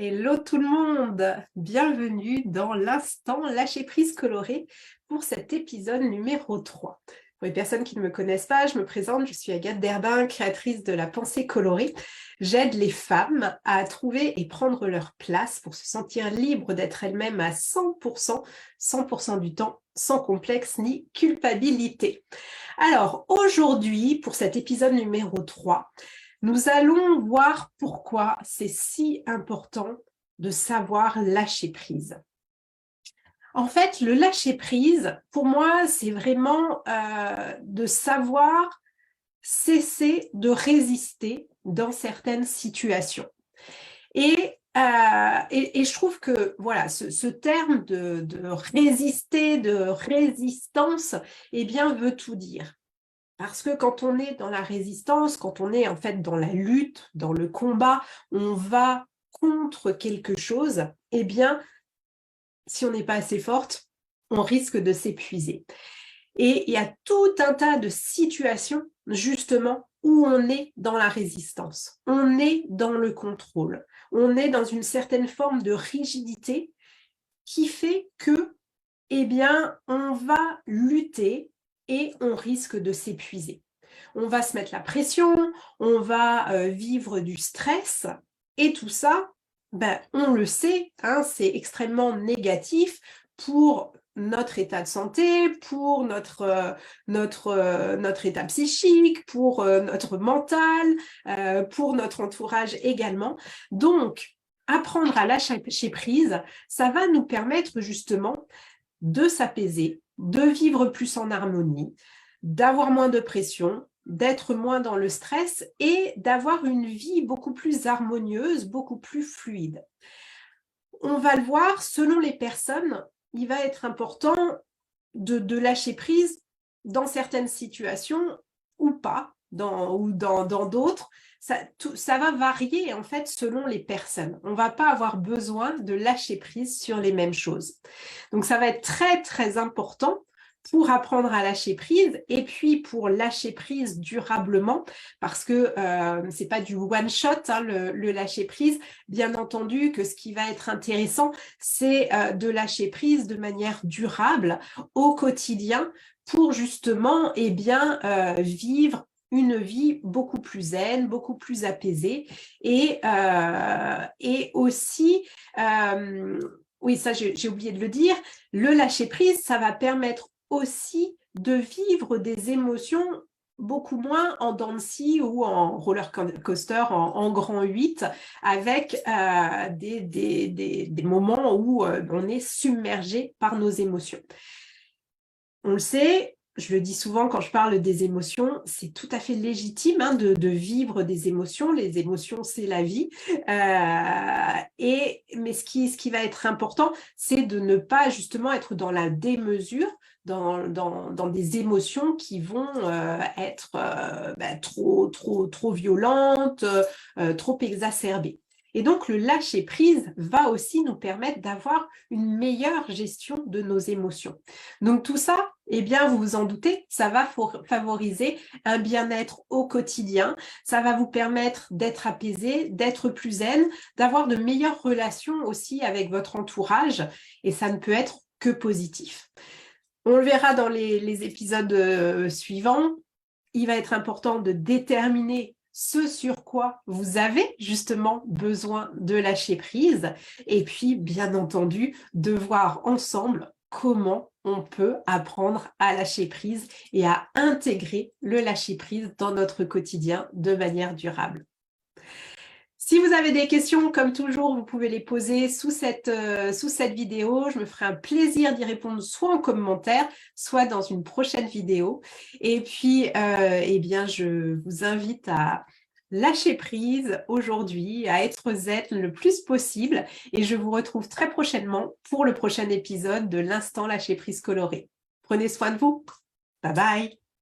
Hello tout le monde, bienvenue dans l'instant lâcher prise coloré pour cet épisode numéro 3. Pour les personnes qui ne me connaissent pas, je me présente, je suis Agathe Derbin, créatrice de la pensée colorée. J'aide les femmes à trouver et prendre leur place pour se sentir libres d'être elles-mêmes à 100%, 100% du temps, sans complexe ni culpabilité. Alors aujourd'hui, pour cet épisode numéro 3, nous allons voir pourquoi c'est si important de savoir lâcher prise. En fait, le lâcher prise, pour moi, c'est vraiment de savoir cesser de résister dans certaines situations. Et je trouve que voilà, ce terme de résister, de résistance, eh bien, veut tout dire. Parce que quand on est dans la résistance, quand on est en fait dans la lutte, dans le combat, on va contre quelque chose, eh bien, si on n'est pas assez forte, on risque de s'épuiser. Et il y a tout un tas de situations, justement, où on est dans la résistance, on est dans le contrôle, on est dans une certaine forme de rigidité qui fait que, eh bien, on va lutter et on risque de s'épuiser. On va se mettre la pression, on va vivre du stress et tout ça, on le sait, hein, c'est extrêmement négatif pour notre état de santé, pour notre état psychique, pour notre mental, pour notre entourage également. Donc, apprendre à lâcher prise, ça va nous permettre justement de s'apaiser, de vivre plus en harmonie, d'avoir moins de pression, d'être moins dans le stress et d'avoir une vie beaucoup plus harmonieuse, beaucoup plus fluide. On va le voir, selon les personnes, il va être important de lâcher prise dans certaines situations ou pas, dans d'autres. Ça va varier en fait selon les personnes. On ne va pas avoir besoin de lâcher prise sur les mêmes choses. Donc ça va être très très important pour apprendre à lâcher prise et puis pour lâcher prise durablement parce que c'est pas du one shot hein, le lâcher prise. Bien entendu que ce qui va être intéressant c'est de lâcher prise de manière durable au quotidien pour justement vivre une vie beaucoup plus zen, beaucoup plus apaisée et aussi oui, ça j'ai oublié de le dire, le lâcher prise, ça va permettre aussi de vivre des émotions beaucoup moins en dents de scie ou en roller coaster en grand 8 avec des moments où on est submergé par nos émotions. On le sait, je le dis souvent quand je parle des émotions, c'est tout à fait légitime hein, de vivre des émotions. Les émotions, c'est la vie. Mais ce qui va être important, c'est de ne pas justement être dans la démesure, dans des émotions qui vont être trop violentes, trop exacerbées. Et donc, le lâcher-prise va aussi nous permettre d'avoir une meilleure gestion de nos émotions. Donc, tout ça, eh bien, vous vous en doutez, ça va favoriser un bien-être au quotidien, ça va vous permettre d'être apaisé, d'être plus zen, d'avoir de meilleures relations aussi avec votre entourage, et ça ne peut être que positif. On le verra dans les épisodes suivants. Il va être important de déterminer ce sur quoi vous avez justement besoin de lâcher prise et puis, bien entendu, de voir ensemble comment on peut apprendre à lâcher prise et à intégrer le lâcher prise dans notre quotidien de manière durable. Si vous avez des questions, comme toujours, vous pouvez les poser sous cette vidéo. Je me ferai un plaisir d'y répondre soit en commentaire, soit dans une prochaine vidéo. Et puis, je vous invite à lâcher prise aujourd'hui, à être zen le plus possible. Et je vous retrouve très prochainement pour le prochain épisode de l'Instant Lâcher Prise Coloré. Prenez soin de vous. Bye bye.